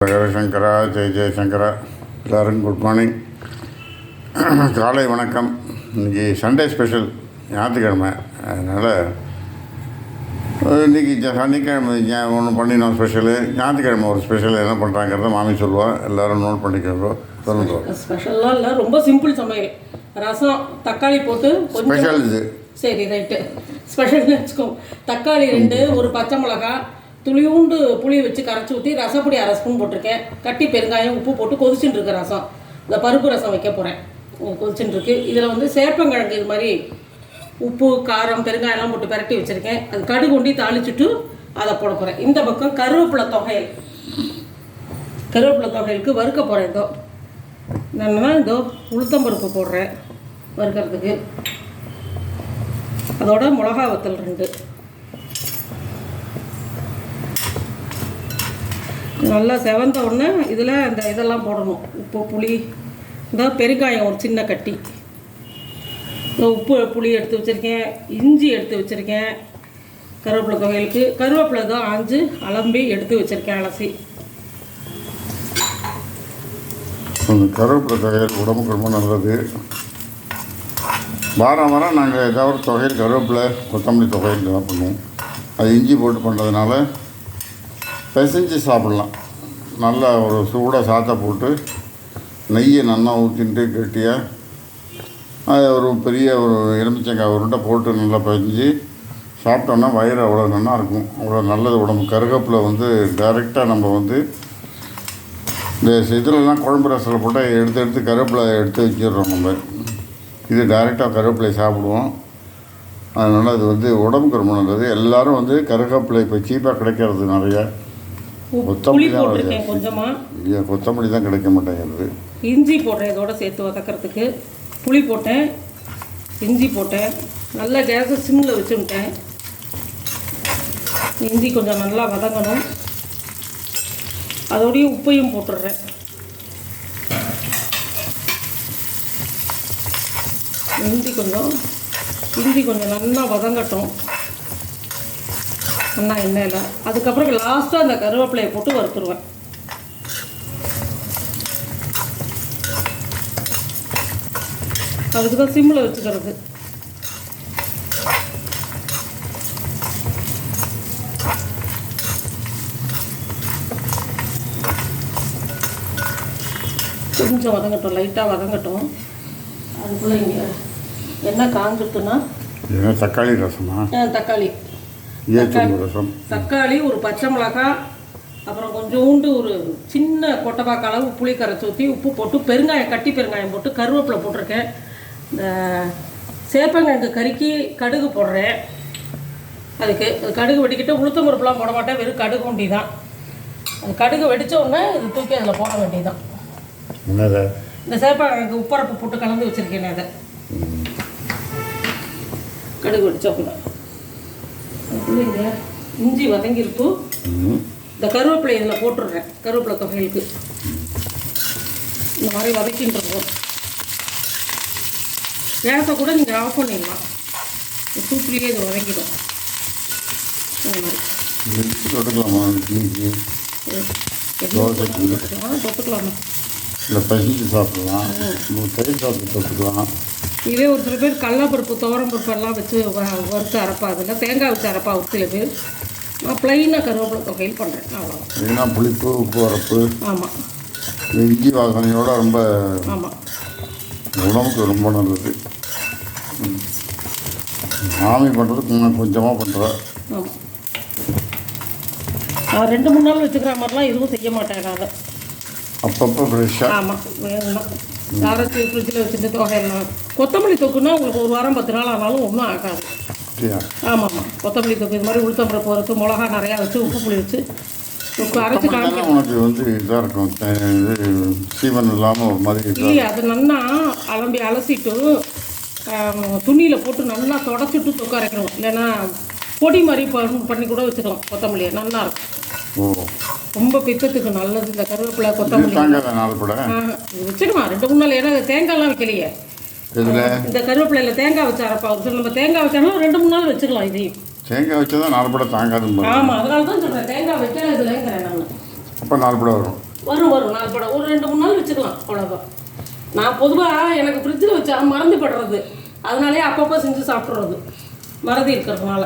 சங்கரா ஜெய் ஜெயசங்கரா. எல்லோரும் good morning, காலை வணக்கம். இன்றைக்கி சண்டே ஸ்பெஷல், ஞாயிற்றுக்கிழமை. அதனால் இன்றைக்கி சனிக்கிழமை ஒன்று பண்ணினோம் ஸ்பெஷலு. ஞாயிற்றுக்கிழமை ஒரு ஸ்பெஷல் என்ன பண்ணுறாங்கிறத மாமி சொல்லுவாள். எல்லோரும் நோட் பண்ணிக்கிறோம். சொல்லுங்க. ஸ்பெஷல்லாம் இல்லை, ரொம்ப சிம்பிள் சமையல். ரசம், தக்காளி போட்டு ஸ்பெஷல் இது. சரி, ரைட்டு, ஸ்பெஷல்னு வச்சுக்கோ. தக்காளி 2, ஒரு பச்சை மிளகா, துளியூண்டு புளி வச்சு கரைச்சி ஊற்றி ரசப்பொடி 1/2 ஸ்பூன் போட்டிருக்கேன். கட்டி பெருங்காயம், உப்பு போட்டு கொதிச்சுட்டு இருக்கு ரசம். இந்த பருப்பு ரசம் வைக்க போகிறேன், கொதிச்சுட்டு இருக்கு. இதில் வந்து சேப்பங்கிழங்கு இது மாதிரி உப்பு காரம் பெருங்காயம்லாம் போட்டு பிரட்டி வச்சுருக்கேன். அது கடுகு கொண்டி தாளிச்சுட்டு அதை போட போகிறேன். இந்த பக்கம் கருவேப்பிலை தொகையல், கருவேப்பிலை தொகையலுக்கு வறுக்க போகிறேன். இதோ என்னென்னா இதோ உளுத்தம்பருப்பு போடுறேன் வறுக்கிறதுக்கு. அதோட மிளகா வத்தல் 2 நல்லா செவந்த உடனே இதில் அந்த இதெல்லாம் போடணும். உப்பு புளி, இந்த பெருங்காயம் ஒரு சின்ன கட்டி, உப்பு புளி எடுத்து வச்சுருக்கேன், இஞ்சி எடுத்து வச்சுருக்கேன். கருவேப்பிலை தொகையலுக்கு கருவேப்பிலை தான் ஆஞ்சு அலம்பி எடுத்து வச்சுருக்கேன், அலசி. கருவேப்பிலை தொகையல் உடம்புக்கு ரொம்ப நல்லது. வாரம் நாங்கள் ஏதாவது தொகையில் கருவேப்பிலை கொத்தமல்லி தொகையில் தான் பண்ணுவோம். அது இஞ்சி போட்டு பண்ணுறதுனால பிசைஞ்சு சாப்பிட்லாம். நல்லா ஒரு சூடாக சாத்தை போட்டு நெய்யை நல்லா ஊற்றிட்டு கெட்டியாக அது ஒரு பெரிய ஒரு எலுமிச்சங்காய் உருண்டை போட்டு நல்லா பிசைஞ்சு சாப்பிட்டோன்னா வயிறு அவ்வளோ நல்லா இருக்கும். அவ்வளோ நல்லது உடம்பு. கருவேப்பிலை வந்து டைரெக்டாக நம்ம வந்து இந்த இதிலலாம் குழம்பு ரசத்தில் போட்டு எடுத்து கருவேப்பிலை எடுத்து வச்சிடுறோம் நம்ம. இது டைரெக்டாக கருவேப்பிலை சாப்பிடுவோம். அதனால் அது வந்து உடம்புக்கு ரொம்ப நல்லது. எல்லோரும் வந்து கருவேப்பிலை இப்போ சீப்பாக கிடைக்கிறது நிறையா. கொத்தமல்லி தான் கொஞ்சமாக, கொத்தமல்லி தான் கிடைக்க மாட்டேங்கிறது. இஞ்சி போடுறேன் இதோட சேர்த்து வதக்கிறதுக்கு. புளி போட்டேன், இஞ்சி போட்டேன், நல்லா கேஸை சிம்மில் வச்சுட்டேன். இஞ்சி கொஞ்சம் நல்லா வதங்கணும். அதோடய உப்பையும் போட்டுடுறேன். இஞ்சி கொஞ்சம் நல்லா வதங்கட்டும் நல்லா எண்ணெயில். அதுக்கப்புறம் லாஸ்ட்டாக அந்த கருவேப்பிலையை போட்டு வறுத்துருவேன். அதுக்கு தான் சிம்மில் வச்சுக்கிறது. கொஞ்சம் வதங்கட்டும், லைட்டாக வதங்கட்டும். அதுக்குள்ளே இங்கே என்ன காஞ்சிட்டுன்னா தக்காளி ரசமா? தக்காளி, ஒரு பச்சை மிளகாய், அப்புறம் கொஞ்சோண்டு ஒரு சின்ன கொட்டைப்பாக்க அளவு புளி கரைச்சி ஊற்றி உப்பு போட்டு பெருங்காயம், கட்டி பெருங்காயம் போட்டு கருவேப்பிலை போட்டிருக்கேன். இந்த சேப்பங்கிழங்கு கறிக்கு கடுகு போடுறேன். அதுக்கு கடுகு வெடிக்கிட்டு உளுத்தம் பருப்புலாம் போட மாட்டேன், வெறும் கடுகு உண்டி தான். அது கடுகு வெடித்த உடனே இது தூக்கி அதில் போட வேண்டியதுதான். இந்த சேப்பங்கிழங்கு உப்பரப்பு போட்டு கலந்து வச்சுருக்கேன். அதை கடுகு வெடிச்ச உடனே இங்கே இஞ்சி வதங்கிருப்பு. இந்த கருவேப்பிலை இதில் போட்டுடுறேன். கருவேப்பிலை தொகைகளுக்கு இந்த மாதிரி வதக்கின்னு இருக்கோம். கேஸை கூட நீங்கள் ஆஃப் பண்ணிடலாம், சூப்லேயே இது வதங்கிடும். இந்த மாதிரி தொட்டுக்கலாமா? இல்லை பசிச்சு சாப்பிடலாம், தயிர் சாப்பிட்டு தொட்டுக்கலாம். இதே ஒரு சில பேர் கடலப்பருப்பு, துவரம்பருப்பு எல்லாம் வச்சு வறுத்து அரைப்பா. அதில் தேங்காய் வச்சு அரைப்பா ஒரு சில பேர். நான் ப்ளைனாக கருவேப்பிலை தொகையில் பண்ணுறேன். அவ்வளோதான். புளிப்பு, உப்பு, வரப்பு. ஆமாம், இஞ்சி வாசனையோட ரொம்ப. ஆமாம், உடம்புக்கு ரொம்ப நல்லது. மாமி பண்ணுறதுக்கு நான் கொஞ்சமாக பண்ணுறேன். ஆமாம், நான் 2-3 நாள் வச்சுக்கிற மாதிரிலாம் எதுவும் செய்ய மாட்டேன். நான் அப்பப்போ ஃப்ரெஷ்ஷாக. ஆமாம், வேணும் அரைச்சி ஃப்ரிட்ஜில் வச்சுட்டு தொகையெல்லாம். கொத்தமல்லி தொக்குன்னா உங்களுக்கு 1 வாரம் 10 நாள் ஆனாலும் ஒன்றும் ஆகாது. ஆமாம்மா, கொத்தமல்லி தொக்கு இது மாதிரி உளுத்தம்பருப்பு வறுத்து மிளகா நிறையா வச்சு உப்பு புளி வச்சு அரைச்சி காமிக்க. உனக்கு வந்து இதாக இருக்கும், இது சீவன் இல்லாமல் ஒரு மாதிரி இல்லையா? அது நல்லா அலசிட்டு துணியில் போட்டு நல்லா தொடச்சிட்டு தொக்கு அரைக்கணும். இல்லைன்னா பொடி மாதிரி பண்ணி கூட வச்சுக்கலாம். கொத்தமல்லியை நல்லா இருக்கும். ரொம்ப பித்தத்துக்கு நல்லது இந்த கருவேப்பிலை கொத்தமல்லி. வச்சுக்கலாம் 2-3 நாள். ஏன்னா தேங்காய்லாம் வைக்கலையே. இந்த கருவேப்பிலையில் தேங்காய் வச்சு அரைப்பா. நம்ம தேங்காய் வச்சாலும் 2-3 நாள் வச்சுக்கலாம். இதையும் தேங்காய் வச்சா தான் 4 படம் தாங்காது. ஆமாம், அதனால தான் சொல்கிறேன் தேங்காய் வைக்க இதுலங்கிறேன் நான். அப்போ 4 படம் வரும். வரும் வரும் நாள் படம் ஒரு 2-3 நாள் வச்சுக்கலாம் அவ்வளோதான். நான் பொதுவாக எனக்கு ஃப்ரிட்ஜில் வச்சா மறந்து படுறது, அதனாலே அப்பப்போ செஞ்சு சாப்பிட்றது மறதி இருக்கிறதுனால.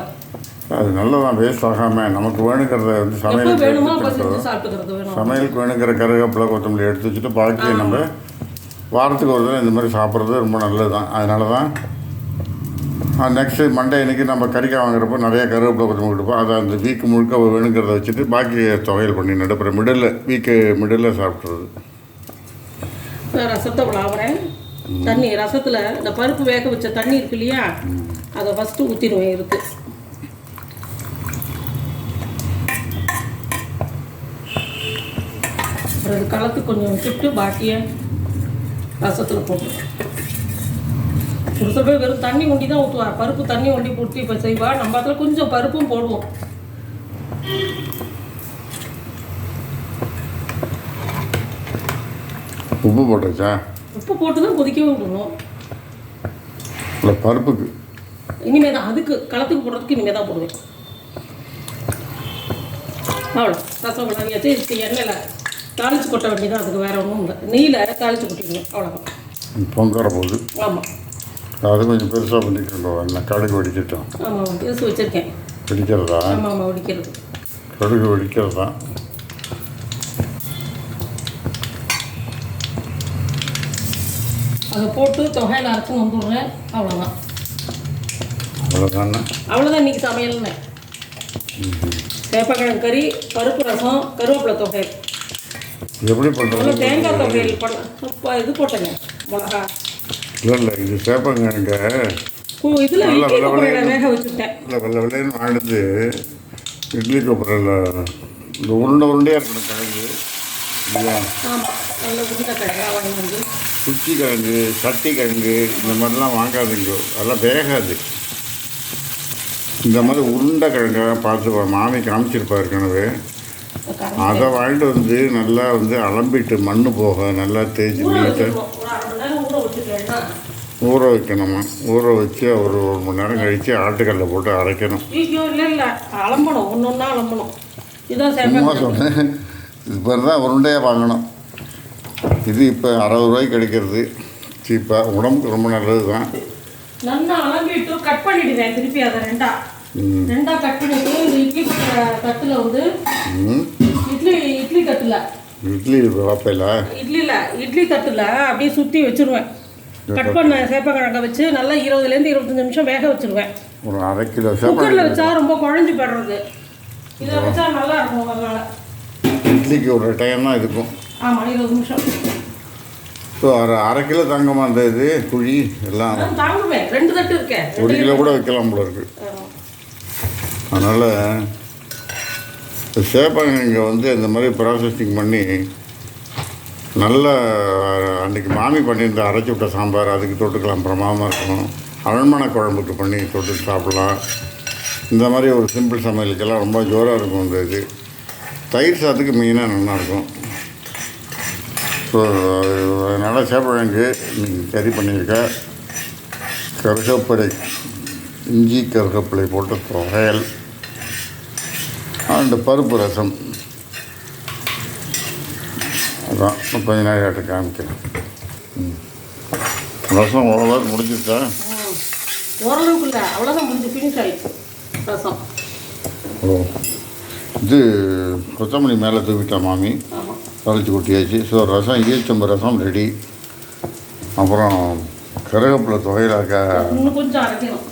அது நல்லதான், வேஸ்ட் ஆகாமல் நமக்கு வேணுங்கிறத வந்து எப்போ வேணுமோ அப்போ செஞ்சு சாப்பிட்டுக்கிறது வேணும். சமையலுக்கு வேணுங்கிற கருவேப்பிலை கொத்தமல்லி எடுத்து வச்சுட்டு பாக்கி நம்ம வாரத்துக்கு ஒரு தடவை இந்த மாதிரி சாப்பிட்றது ரொம்ப நல்லது தான். அதனால தான் நெக்ஸ்ட்டு மண்டே அன்றைக்கி நம்ம கறிக்காய் வாங்குறப்போ நிறையா கருவேப்பிலை கொத்தமல்லி கொடுப்போம். அதை அந்த வீக்கு முழுக்க வேணுங்கிறத வச்சுட்டு பாக்கி துவையல் பண்ணி நடுப்புற மிடில் சாப்பிட்றது. ரசத்தை விளாவுறேன். தண்ணி ரசத்தில் இந்த பருப்பு வேக வச்ச தண்ணி இருக்கு இல்லையா, அதை ஃபஸ்ட்டு ஊற்றிடுவேன் இருக்கு. அப்புறம் இது கலத்து கொஞ்சம் வச்சுட்டு பாக்கியை ரசத்தில் போட்டுருவேன். ஒரு சில பேர் வெறும் தண்ணி ஒண்டி தான் ஊற்றுவார், பருப்பு தண்ணி ஒண்டி போட்டு இப்போ செய்வா. நம்ம அதில் கொஞ்சம் பருப்பும் போடுவோம். உப்பு போட்டுச்சா? உப்பு போட்டு தான் கொதிக்கவே விடணும். இல்லை பருப்புக்கு இனிமேல் தான், அதுக்கு களத்துக்கு போடுறதுக்கு இனிமேல் தான் போடுவேன். அவ்வளோ ரசம் விளாவியாச்சு. எண்ணெயில் தாளித்து கொட்ட வேண்டியதான், அதுக்கு வேறு ஒன்றும் இல்லை. நெய்யில் தாளித்து கொட்டிடுவேன், அவ்வளோதான். பொங்கற போகுது. ஆமாம், அது கொஞ்சம் பெருசாக பண்ணிக்கிறோம். என்ன கடுகு வெடிச்சிட்டோம். ஆமாம் பெருசு வச்சுருக்கேன். வெடிக்கிறதா? ஆமாம் ஆமாம் வெடிக்கிறது. கடுகு வெடிக்கிறதா? அதை போட்டு தொகையில் அரைச்சி வந்துடுறேன், அவ்வளோதான். அவ்வளோதானே? அவ்வளோதான் இன்றைக்கி சமையல்னு. சேப்பக்கிழங்கு கறி, பருப்பு ரசம், கருவேப்பிலை தொகை. எப்படி பண்ணுறது? தேங்காய் தொகையில் பண்ண இது போட்டேங்க, மிளகா. இல்லை இது சேப்பங்கிழங்க இதில் வேக வச்சுட்டேன். இல்லை வெள்ளை வெள்ளைன்னு வாங்கிட்டு இட்லி கொப்பரையில் இந்த உருண்டையாக இருக்கணும் கிழங்கு இல்லையா? ஆமாம், நல்ல உருண்டை கிழங்கா வாங்கி வந்து. குச்சி கிழங்கு, சட்டி கிழங்கு இந்த மாதிரிலாம் வாங்காதுங்க, அதெல்லாம் வேகாது. இந்த மாதிரி உருண்டை கிழங்காக பார்த்து மாமி காமிச்சிருப்பா ஏற்கனவே. அதை வாங்கிட்டு வந்து நல்லா வந்து அலம்பிட்டு மண் போக நல்லா தேய்ச்சி நீட்டாக ஊற வைக்கணுமா. ஊற வச்சு ஒரு 1 மணி நேரம் கழித்து ஆட்டுக்கல்ல போட்டு அரைக்கணும். இல்லை அலம்பணும், ஒன்று ஒன்றா அலம்பணும். இதுதான் சும்மா சொன்னேன். இது பேர் தான் உருண்டையாக வாங்கணும். இது இப்போ 60 ரூபாய்க்கு கிடைக்கிறது சீப்பாக. உடம்புக்கு ரொம்ப நல்லது தான். நல்லா அலம்பிட்டு கட் பண்ணிடுவேன் திருப்பி. அதை ரெண்டா கட் பண்ணிட்டு இந்த இட்லி தட்டில் வந்து இட்லி தட்டில் இட்லி வைப்பையில் இட்லி தட்டில் அப்படியே சுற்றி வச்சுருவேன். கட் பண்ண சேப்பக்கிழங்க வச்சு நல்லா 20 to 25 நிமிஷம் வேக வச்சுருவேன். ஒரு 1/2 கிலோ குக்கரில் வச்சா ரொம்ப குழஞ்சி போடுறது, இதில் வச்சா நல்லா இருக்கும். அதனால் இட்லிக்கு ஒரு டைம் தான் இருக்கும். ஆமாம், 20 நிமிஷம். ஸோ 1/2 கிலோ தாங்கம்மா அந்த இது குழி எல்லாம் தாங்குவேன். 2 தட்டு இருக்கேன், 1 கிலோ கூட வைக்கலாம் போல இருக்குது. அதனால் சேப்பங்கிழங்க வந்து இந்த மாதிரி ப்ராசஸிங் பண்ணி நல்ல அன்றைக்கி மாமி பண்ணியிருந்த அரைச்சி விட்ட சாம்பார் அதுக்கு தொட்டுக்கலாம், பிரமாதமாக இருக்கும். அரண்மனை குழம்புக்கு பண்ணி தொட்டு சாப்பிட்லாம். இந்த மாதிரி ஒரு சிம்பிள் சமையலுக்கெல்லாம் ரொம்ப ஜோராக இருக்கும். இந்த இது தயிர் சாதத்துக்கு மெயினாக நல்லாயிருக்கும். ஸோ அதனால் சேப்பங்கிழங்கு நீங்கள் கறி பண்ணியிருக்க, கருகப்பிலை இஞ்சி கருகப்பிலை போட்டு துவையல் அண்டு பருப்பு ரசம். அதான் கொஞ்ச நேரம் கேட்டு காமிக்கிறேன். ரசம் அவ்வளோதான் முடிஞ்சிருச்சா? ஓரளவுக்கு இல்லை, அவ்வளோதான் முடிஞ்சு ஃபினிஷ் ஆகிடுச்சு ரசம். ஓ, இது கொத்தமல்லி மேலே தூவிட்டேன் மாமி, கழிச்சு கொட்டியாச்சு. ஸோ ரசம் ஈச்சம்பு ரசம் ரெடி. அப்புறம் கருவேப்பிலை துவையலாக்க இன்னும் கொஞ்சம்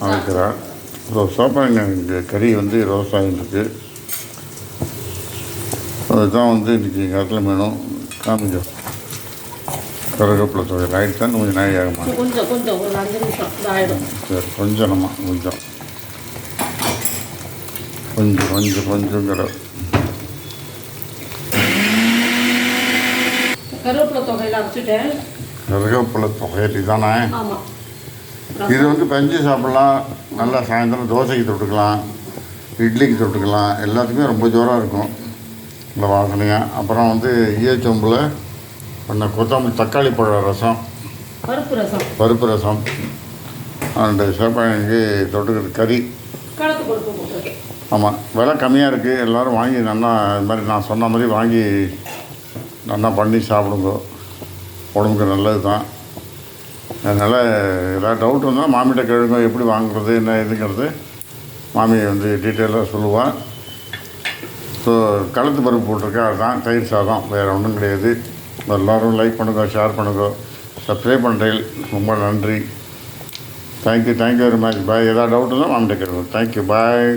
அரைக்கிறேன். ஸோ சேப்பங்கிழங்கு கறி வந்து ரோஸ்ட் ஆகிருக்கு. அதுதான் வந்து இன்றைக்கி எங்கள் இடத்துல வேணும். காமிச்சோம் கருவேப்பிலை துவையல் ஆகிட்டு தான் கொஞ்சம் நாய் ஆகுமா. கொஞ்சம் ஒரு 5 நிமிஷம் ஆகிடும். சரி, கொஞ்சம் நம்ம கொஞ்சம் கடை கருவேப்பிலை தொகையில் அரைச்சிட்டேன். கருவேப்பிலை துவையல் இதானே? ஆமாம். இது வந்து பெஞ்சு சாப்பிட்லாம். நல்லா சாயந்தரம் தோசைக்கு தொட்டுக்கலாம், இட்லிக்கு தொட்டுக்கலாம், எல்லாத்துக்குமே ரொம்ப ஜோராக இருக்கும். இந்த வாசனையாக. அப்புறம் வந்து ஈயச்சொம்பில் பண்ண கொத்தமல்லி தக்காளி பழ ரசம், பருப்பு ரசம் அண்டு சேப்பங்கிழங்கு தொட்டுக்கிறது கறி. ஆமாம், விலை கம்மியாக இருக்குது. எல்லோரும் வாங்கி நல்லா இது மாதிரி நான் சொன்ன மாதிரி வாங்கி நல்லா பண்ணி சாப்பிடுங்க, உடம்புக்கு நல்லது தான். அதனால் ஏதாவது டவுட் வந்தால் மாமிகிட்ட கேளுங்க, எப்படி வாங்குறது என்ன இதுங்கிறது மாமியை வந்து டீட்டெயிலாக சொல்லுவாள். ஸோ கழுத்து பருப்பு போட்டிருக்கேன், அதுதான் தயிர் சாதம், வேறு ஒன்றும் கிடையாது. எல்லோரும் லைக் பண்ணுங்க, ஷேர் பண்ணுங்க, சப்ஸ்கிரைப் பண்ணுறேன். ரொம்ப நன்றி. Thank you very much. பாய். ஏதாவது டவுட் இருந்தால் மாமிகிட்ட கேளுங்க. தேங்க்யூ. பாய்.